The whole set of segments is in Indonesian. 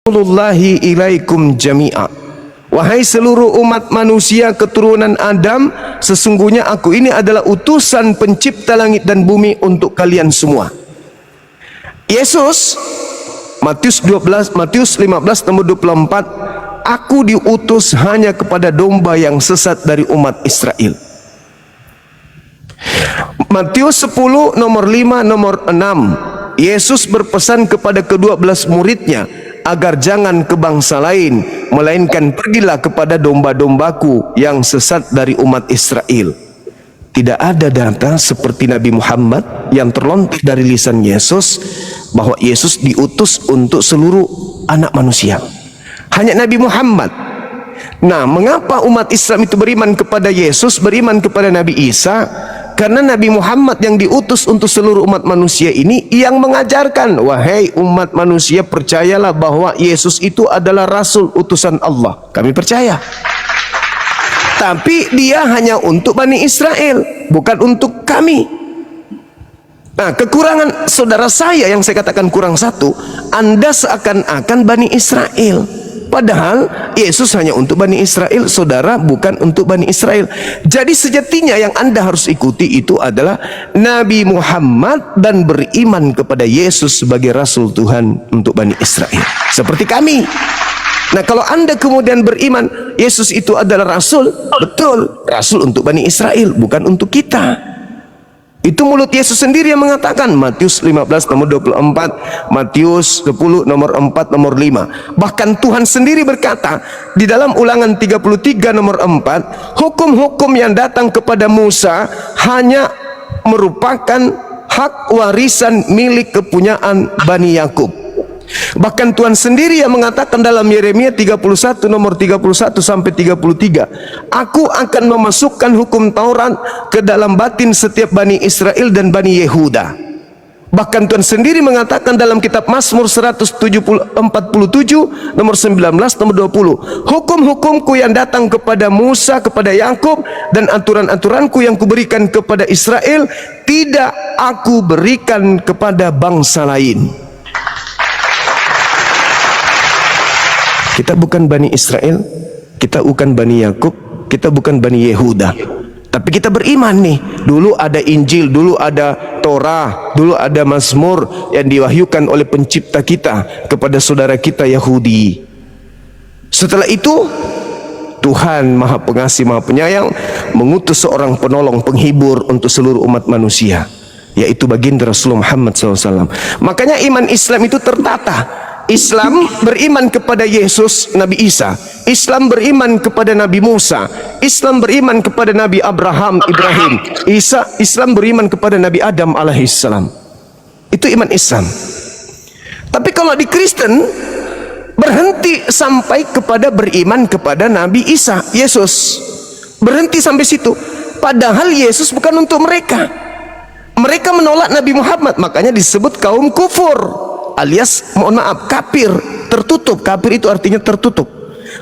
Rasulullahi ilaikum jami'a. Wahai seluruh umat manusia keturunan Adam, sesungguhnya aku ini adalah utusan pencipta langit dan bumi untuk kalian semua. Yesus, Matius 15 nomor 24, aku diutus hanya kepada domba yang sesat dari umat Israel. Matius 10 nomor 5 nomor 6, Yesus berpesan kepada ke-12 muridnya agar jangan ke bangsa lain, melainkan pergilah kepada domba-dombaku yang sesat dari umat Israel. Tidak ada data seperti Nabi Muhammad yang terlontar dari lisan Yesus bahwa Yesus diutus untuk seluruh anak manusia. Hanya Nabi Muhammad. Nah, mengapa umat Islam itu beriman kepada Yesus, beriman kepada Nabi Isa? Karena Nabi Muhammad yang diutus untuk seluruh umat manusia ini yang mengajarkan, wahai umat manusia, percayalah bahwa Yesus itu adalah Rasul utusan Allah. Kami percaya. Tapi dia hanya untuk Bani Israel, bukan untuk kami. Nah, kekurangan saudara saya yang saya katakan kurang satu, Anda seakan-akan Bani Israel. Padahal Yesus hanya untuk Bani Israel, saudara, bukan untuk Bani Israel. Jadi sejatinya yang Anda harus ikuti itu adalah Nabi Muhammad dan beriman kepada Yesus sebagai Rasul Tuhan untuk Bani Israel, seperti kami. Nah, kalau Anda kemudian beriman Yesus itu adalah Rasul, betul, Rasul untuk Bani Israel, bukan untuk kita. Itu mulut Yesus sendiri yang mengatakan. Matius 15 nomor 24, Matius 10 nomor 4 nomor 5. Bahkan Tuhan sendiri berkata di dalam Ulangan 33 nomor 4, hukum-hukum yang datang kepada Musa hanya merupakan hak warisan milik kepunyaan Bani Yakub. Bahkan Tuhan sendiri yang mengatakan dalam Yeremia 31 nomor 31 sampai 33, aku akan memasukkan hukum Taurat ke dalam batin setiap Bani Israel dan Bani Yehuda. Bahkan Tuhan sendiri mengatakan dalam kitab Mazmur 147 nomor 19 nomor 20, hukum-hukumku yang datang kepada Musa, kepada Yakub, dan aturan-aturanku yang kuberikan kepada Israel tidak aku berikan kepada bangsa lain. Kita bukan Bani Israel, kita bukan Bani Yakub, kita bukan Bani Yehuda. Tapi kita beriman nih, dulu ada Injil, dulu ada Torah, dulu ada Mazmur yang diwahyukan oleh pencipta kita kepada saudara kita Yahudi. Setelah itu Tuhan Maha Pengasih, Maha Penyayang mengutus seorang penolong, penghibur untuk seluruh umat manusia, yaitu baginda Rasulullah Muhammad SAW. Makanya iman Islam itu tertata. Islam beriman kepada Yesus, Nabi Isa. Islam beriman kepada Nabi Musa. Islam beriman kepada Nabi Abraham, Ibrahim. Islam beriman kepada Nabi Adam alaihissalam. Itu iman Islam. Tapi kalau di Kristen berhenti sampai kepada beriman kepada Nabi Isa, Yesus. Berhenti sampai situ. Padahal Yesus bukan untuk mereka. Mereka menolak Nabi Muhammad, makanya disebut kaum kufur, alias mohon maaf, kafir, tertutup. Kafir itu artinya tertutup.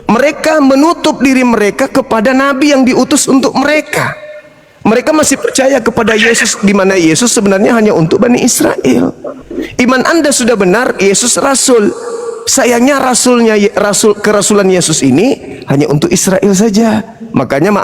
Mereka menutup diri mereka kepada Nabi yang diutus untuk mereka. Mereka masih percaya kepada Yesus, di mana Yesus sebenarnya hanya untuk Bani Israel. Iman Anda sudah benar, Yesus Rasul. Sayangnya kerasulan Yesus ini hanya untuk Israel saja. Makanya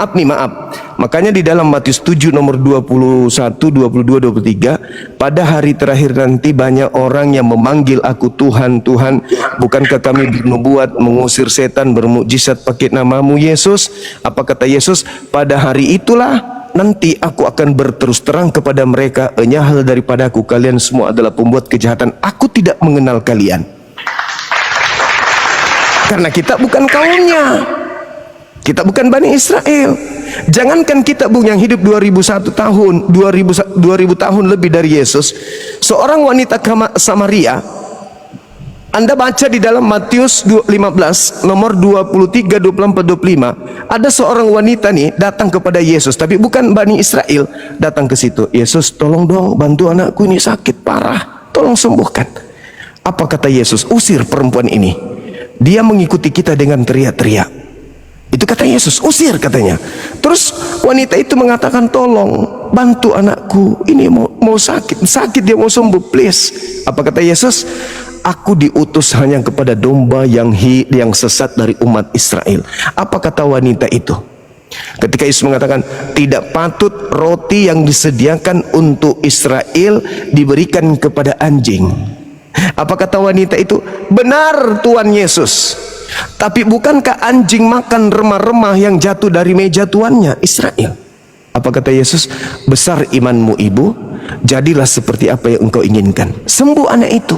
makanya di dalam Matius 7 nomor 21, 22, 23, pada hari terakhir nanti banyak orang yang memanggil aku Tuhan, Tuhan, bukankah kami bernubuat, mengusir setan, bermukjizat pakai namamu Yesus? Apa kata Yesus? Pada hari itulah nanti aku akan berterus terang kepada mereka, enyahlah daripadaku, kalian semua adalah pembuat kejahatan, aku tidak mengenal kalian. Karena kita bukan kaumnya, kita bukan Bani Israel. Jangankan kita yang hidup 2001 tahun, 2000 tahun lebih dari Yesus, seorang wanita Samaria, Anda baca di dalam Matius 15 nomor 23, 24, 25, ada seorang wanita nih datang kepada Yesus, tapi bukan Bani Israel, datang ke situ. Yesus, tolong dong bantu anakku ini sakit parah, tolong sembuhkan. Apa kata Yesus? Usir perempuan ini. Dia mengikuti kita dengan teriak-teriak. Itu kata Yesus, usir katanya. Terus wanita itu mengatakan, tolong bantu anakku ini mau sakit dia mau sembuh, please. Apa kata Yesus? aku diutus hanya kepada domba yang sesat dari umat Israel. Apa kata wanita itu? Ketika Yesus mengatakan, tidak patut roti yang disediakan untuk Israel diberikan kepada anjing. Apa kata wanita itu? Benar Tuhan Yesus. Tapi bukankah anjing makan remah-remah yang jatuh dari meja tuannya, Israel? Apa kata Yesus? Besar imanmu ibu, jadilah seperti apa yang engkau inginkan. Sembuh anak itu.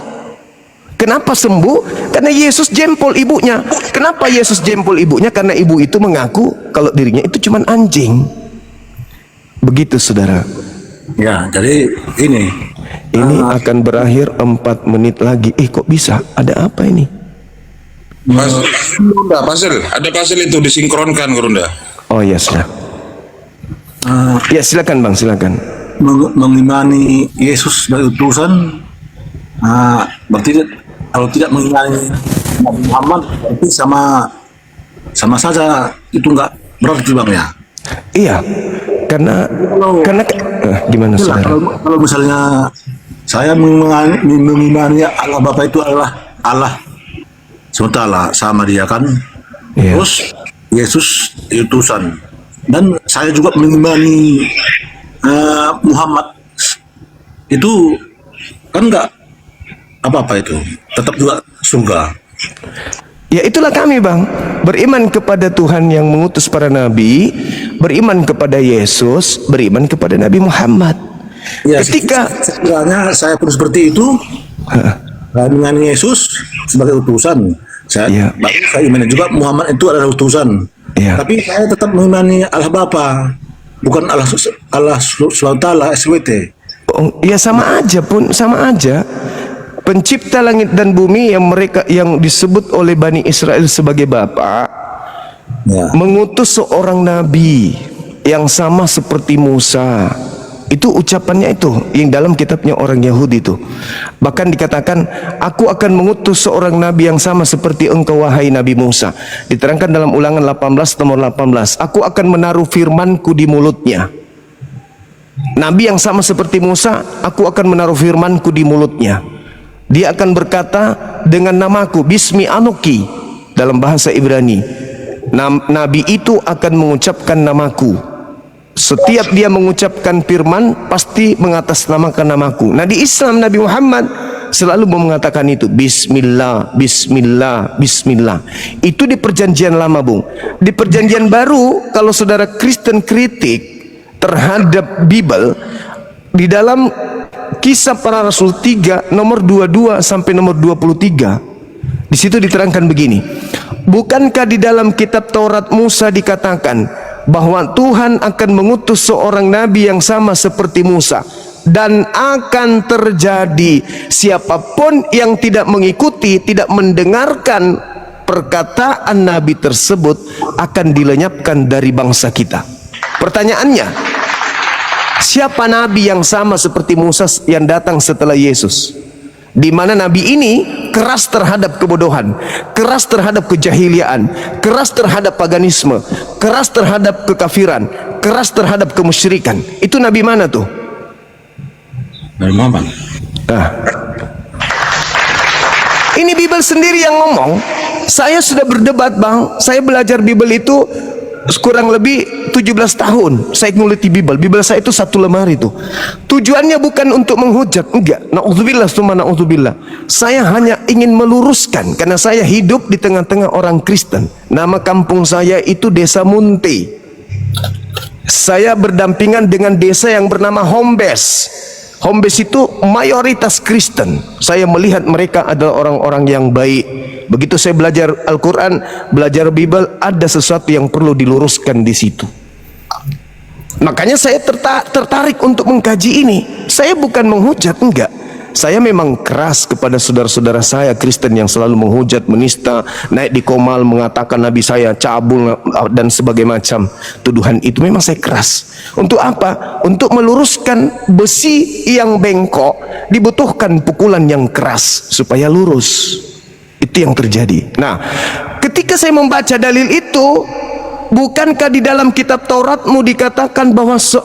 Kenapa sembuh? Karena Yesus jempol ibunya. Kenapa Yesus jempol ibunya? Karena ibu itu mengaku kalau dirinya itu cuma anjing. Begitu saudara. Ya, jadi ini akan berakhir 4 menit lagi. Kok bisa? Ada apa ini? Ada pasal itu disinkronkan, Gurunda. Oh ya sudah. Ya silakan Bang, silakan. Mengimani Yesus sebagai utusan, berarti kalau tidak mengimani Nabi Muhammad berarti sama saja itu enggak berarti Bang ya. Iya, karena gimana saudara? Kalau misalnya saya mengimani Allah Bapa itu adalah Allah SWT sama dia kan, Iya. terus Yesus utusan, dan saya juga mengimani Muhammad itu kan enggak apa-apa, itu tetap juga surga. Ya itulah kami Bang, beriman kepada Tuhan yang mengutus para nabi, beriman kepada Yesus, beriman kepada Nabi Muhammad. Ya, Ketika sekiranya saya pun seperti itu, dengan Yesus sebagai utusan, Iya. baru saya imani juga Muhammad itu adalah utusan. Iya. Tapi saya tetap mengimani Allah Bapa, bukan Allah SWT SWT. ya sama aja pun, sama aja. Pencipta langit dan bumi yang disebut oleh Bani Israel sebagai Bapa, Ya. mengutus seorang nabi yang sama seperti Musa. Itu ucapannya itu yang dalam kitabnya orang Yahudi itu. Bahkan dikatakan, aku akan mengutus seorang nabi yang sama seperti engkau wahai Nabi Musa. Diterangkan dalam Ulangan 18 nomor 18, aku akan menaruh firmanku di mulutnya. Nabi yang sama seperti Musa, aku akan menaruh firmanku di mulutnya. Dia akan berkata dengan namaku, Bismi Anoki, dalam bahasa Ibrani. Nabi itu akan mengucapkan namaku. Setiap dia mengucapkan firman, pasti mengatasnamakan namaku. Nah di Islam, Nabi Muhammad selalu mengatakan itu, Bismillah, Bismillah, Bismillah. Itu di perjanjian lama Bung. Di perjanjian baru, kalau saudara Kristen kritik terhadap Bible, di dalam Kisah Para Rasul 3 nomor 22 sampai nomor 23, di situ diterangkan begini, bukankah di dalam kitab Taurat Musa dikatakan bahwa Tuhan akan mengutus seorang nabi yang sama seperti Musa, dan akan terjadi siapapun yang tidak mengikuti, tidak mendengarkan perkataan nabi tersebut akan dilenyapkan dari bangsa kita. Pertanyaannya, siapa nabi yang sama seperti Musa yang datang setelah Yesus? Di mana nabi ini keras terhadap kebodohan, keras terhadap kejahiliaan, keras terhadap paganisme, keras terhadap kekafiran, keras terhadap kemusyrikan. Itu nabi mana tuh? Nabi Muhammad. Nah, ini Bible sendiri yang ngomong. Saya sudah berdebat Bang, saya belajar Bible itu kurang lebih 17 tahun saya nguliti Bible. Bible saya itu satu lemari itu. Tujuannya bukan untuk menghujat, enggak. Na'udzubillah summa na'udzubillah. Saya hanya ingin meluruskan, karena saya hidup di tengah-tengah orang Kristen. Nama kampung saya itu Desa Munti. Saya berdampingan dengan desa yang bernama Hombes. Hombes itu mayoritas Kristen. Saya melihat mereka adalah orang-orang yang baik. Begitu saya belajar Al-Quran, belajar Bible, ada sesuatu yang perlu diluruskan di situ. Makanya saya tertarik untuk mengkaji ini. Saya bukan menghujat, enggak. Saya memang keras kepada saudara-saudara saya Kristen yang selalu menghujat, menista, naik di komal, mengatakan Nabi saya cabul dan sebagainya macam tuduhan itu. Memang saya keras. Untuk apa? Untuk meluruskan besi yang bengkok, dibutuhkan pukulan yang keras supaya lurus. Itu yang terjadi. Nah, ketika saya membaca dalil itu, bukankah di dalam kitab Tauratmu dikatakan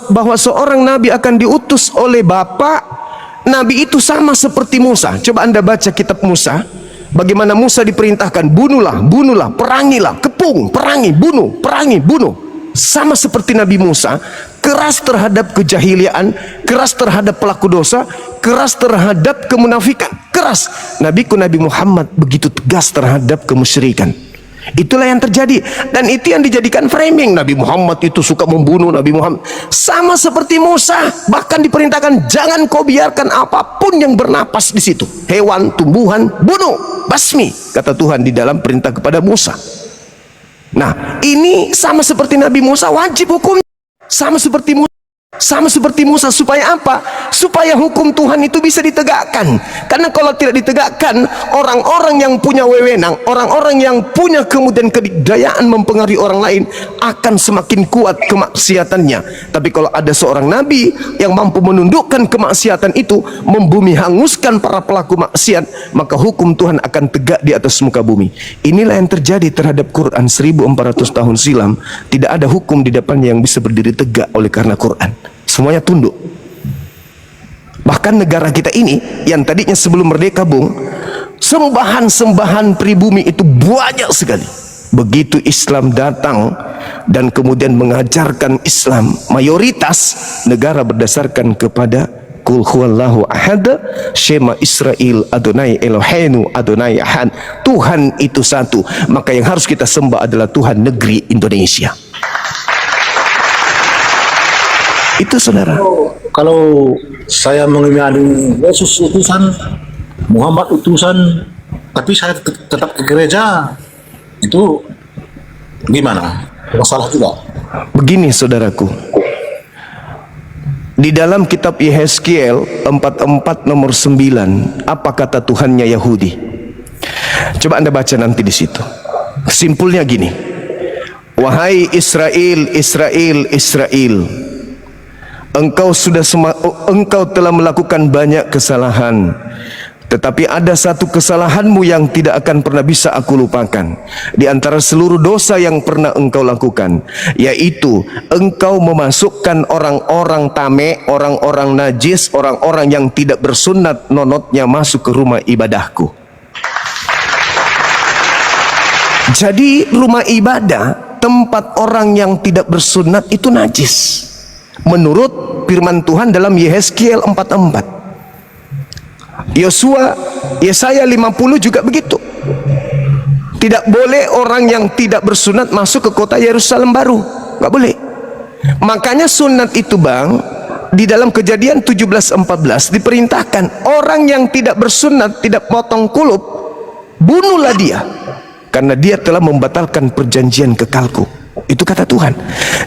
bahwa seorang nabi akan diutus oleh Bapa? Nabi itu sama seperti Musa. Coba Anda baca kitab Musa, bagaimana Musa diperintahkan, bunuhlah, bunuhlah, perangilah, kepung, perangi, bunuh, perangi, bunuh. Sama seperti Nabi Musa, keras terhadap kejahiliaan, keras terhadap pelaku dosa, keras terhadap kemunafikan, keras. Nabi Muhammad begitu tegas terhadap kemusyrikan. Itulah yang terjadi, dan itu yang dijadikan framing. Nabi Muhammad itu suka membunuh. Nabi Muhammad sama seperti Musa, bahkan diperintahkan jangan kau biarkan apapun yang bernapas di situ, hewan, tumbuhan, bunuh, basmi, kata Tuhan di dalam perintah kepada Musa. Nah, ini sama seperti Nabi Musa, wajib hukum sama seperti Musa. Sama seperti Musa, supaya apa? Supaya hukum Tuhan itu bisa ditegakkan. Karena kalau tidak ditegakkan, orang-orang yang punya wewenang, orang-orang yang punya kemudian kedikdayaan mempengaruhi orang lain akan semakin kuat kemaksiatannya. Tapi kalau ada seorang nabi yang mampu menundukkan kemaksiatan itu, membumi hanguskan para pelaku maksiat, maka hukum Tuhan akan tegak di atas muka bumi. Inilah yang terjadi terhadap Quran 1400 tahun silam. Tidak ada hukum di depannya yang bisa berdiri tegak oleh karena Quran. Semuanya tunduk. Bahkan negara kita ini yang tadinya sebelum merdeka, Bung, sembahan-sembahan pribumi itu banyak sekali. Begitu Islam datang dan kemudian mengajarkan Islam, mayoritas negara berdasarkan kepada Qul huwallahu ahad, Shema Israel, Adonai Eloheinu, Adonai Ahad. Tuhan itu satu. Maka yang harus kita sembah adalah Tuhan negeri Indonesia. Itu saudara. Kalau saya mengimani Yesus utusan, Muhammad utusan, tapi saya tetap ke gereja, itu gimana? Masalah juga. Begini saudaraku, di dalam kitab Yehezkiel 44 nomor 9, apa kata Tuhannya Yahudi? Coba Anda baca nanti di situ. Simpulnya gini: wahai Israel, Israel, Israel, engkau telah melakukan banyak kesalahan, tetapi ada satu kesalahanmu yang tidak akan pernah bisa aku lupakan di antara seluruh dosa yang pernah engkau lakukan, yaitu engkau memasukkan orang-orang tame, orang-orang najis, orang-orang yang tidak bersunat nonotnya masuk ke rumah ibadahku. Jadi rumah ibadah, tempat orang yang tidak bersunat itu najis menurut firman Tuhan dalam Yehezkiel 44. Yesaya 50 juga begitu. Tidak boleh orang yang tidak bersunat masuk ke kota Yerusalem baru, nggak boleh. Makanya sunat itu, Bang, di dalam Kejadian 17:14 diperintahkan orang yang tidak bersunat, tidak potong kulup, bunuhlah dia, karena dia telah membatalkan perjanjian kekalku. Itu kata Tuhan.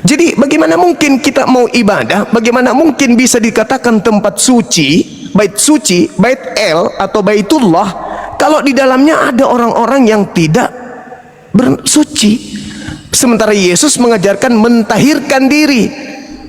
Jadi bagaimana mungkin kita mau ibadah, bagaimana mungkin bisa dikatakan tempat suci, bait El atau Baitullah, kalau di dalamnya ada orang-orang yang tidak bersuci. Sementara Yesus mengajarkan mentahirkan diri.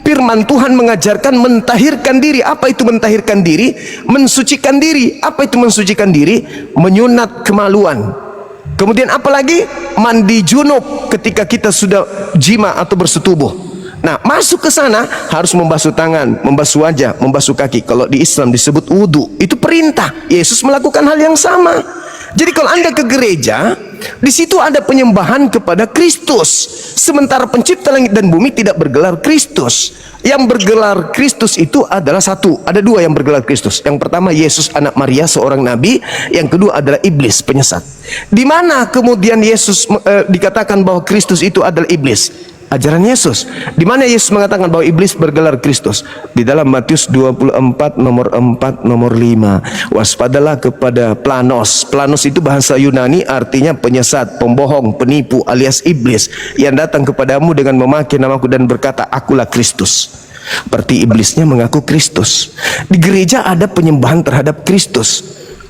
Firman Tuhan mengajarkan mentahirkan diri. Apa itu mentahirkan diri? Mensucikan diri. Apa itu mensucikan diri? Menyunat kemaluan. Kemudian apalagi? Mandi junub ketika kita sudah jima atau bersetubuh. Nah, masuk ke sana harus membasuh tangan, membasuh wajah, membasuh kaki. Kalau di Islam disebut wudhu. Itu perintah. Yesus melakukan hal yang sama. Jadi kalau Anda ke gereja, di situ ada penyembahan kepada Kristus. Sementara pencipta langit dan bumi tidak bergelar Kristus. Yang bergelar Kristus itu adalah satu. Ada dua yang bergelar Kristus. Yang pertama Yesus anak Maria, seorang nabi. Yang kedua adalah iblis, penyesat. Di mana kemudian Yesus dikatakan bahwa Kristus itu adalah iblis? Ajaran Yesus. Di mana Yesus mengatakan bahwa iblis bergelar Kristus? Di dalam Matius 24 nomor 4 nomor 5. Waspadalah kepada Planos. Planos itu bahasa Yunani, artinya penyesat, pembohong, penipu alias iblis yang datang kepadamu dengan memakai namaku dan berkata, akulah Kristus. Berarti iblisnya mengaku Kristus. Di gereja ada penyembahan terhadap Kristus.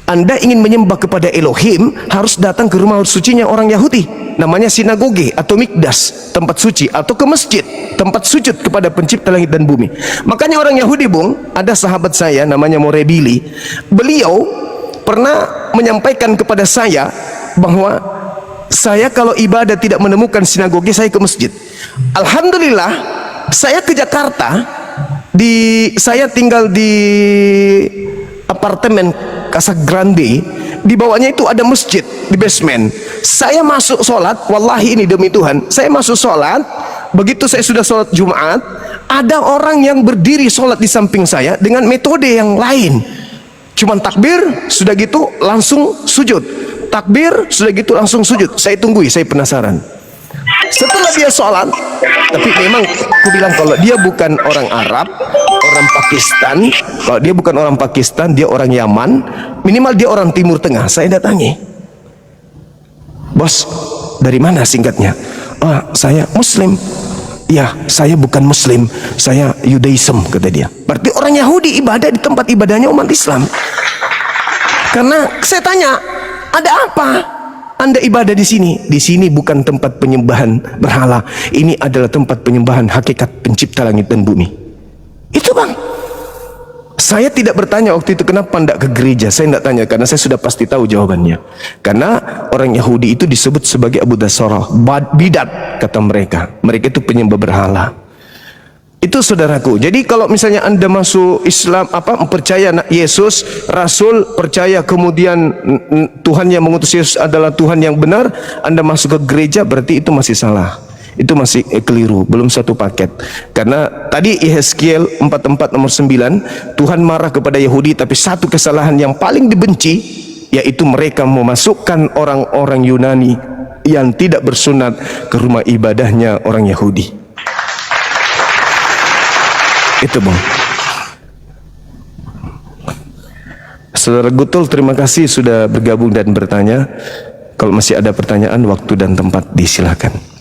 Anda ingin menyembah kepada Elohim, harus datang ke rumah sucinya orang Yahudi, namanya sinagoge atau mikdas, tempat suci, atau ke masjid, tempat sujud kepada pencipta langit dan bumi. Makanya orang Yahudi, Bung, ada sahabat saya namanya Morebili, beliau pernah menyampaikan kepada saya bahwa saya kalau ibadah tidak menemukan sinagoge, saya ke masjid. Alhamdulillah, saya ke Jakarta, saya tinggal di apartemen Casa Grande, di bawahnya itu ada masjid di basement. Saya masuk sholat, wallahi ini demi Tuhan, saya masuk sholat, begitu saya sudah sholat Jumat, ada orang yang berdiri sholat di samping saya dengan metode yang lain. Cuman takbir, sudah gitu langsung sujud. Takbir, sudah gitu langsung sujud. Saya tunggui, saya penasaran. Setelah dia sholat, tapi memang aku bilang kalau dia bukan orang Arab, orang Pakistan, kalau dia bukan orang Pakistan, dia orang Yaman, minimal dia orang Timur Tengah. Saya datangi, bos, dari mana singkatnya? Oh, saya Muslim. Ya, saya bukan Muslim, saya Yudaism, kata dia. Berarti orang Yahudi ibadah di tempat ibadahnya umat Islam. Karena saya tanya, ada apa Anda ibadah di sini? Di sini bukan tempat penyembahan berhala. Ini adalah tempat penyembahan hakikat pencipta langit dan bumi. Itu bang. Saya tidak bertanya waktu itu kenapa tidak ke gereja. Saya tidak tanya karena saya sudah pasti tahu jawabannya. Karena orang Yahudi itu disebut sebagai Abu Dasarah, bidat kata mereka. Mereka itu penyembah berhala. Itu saudaraku. Jadi kalau misalnya Anda masuk Islam, percaya Yesus Rasul, percaya kemudian Tuhan yang mengutus Yesus adalah Tuhan yang benar, Anda masuk ke gereja, berarti itu masih salah. Itu masih keliru, belum satu paket. Karena tadi Yehezkiel 44 nomor 9, Tuhan marah kepada Yahudi, tapi satu kesalahan yang paling dibenci, yaitu mereka memasukkan orang-orang Yunani yang tidak bersunat ke rumah ibadahnya orang Yahudi. Itu bang. Saudara Gutul, terima kasih sudah bergabung dan bertanya. Kalau masih ada pertanyaan, waktu dan tempat disilakan.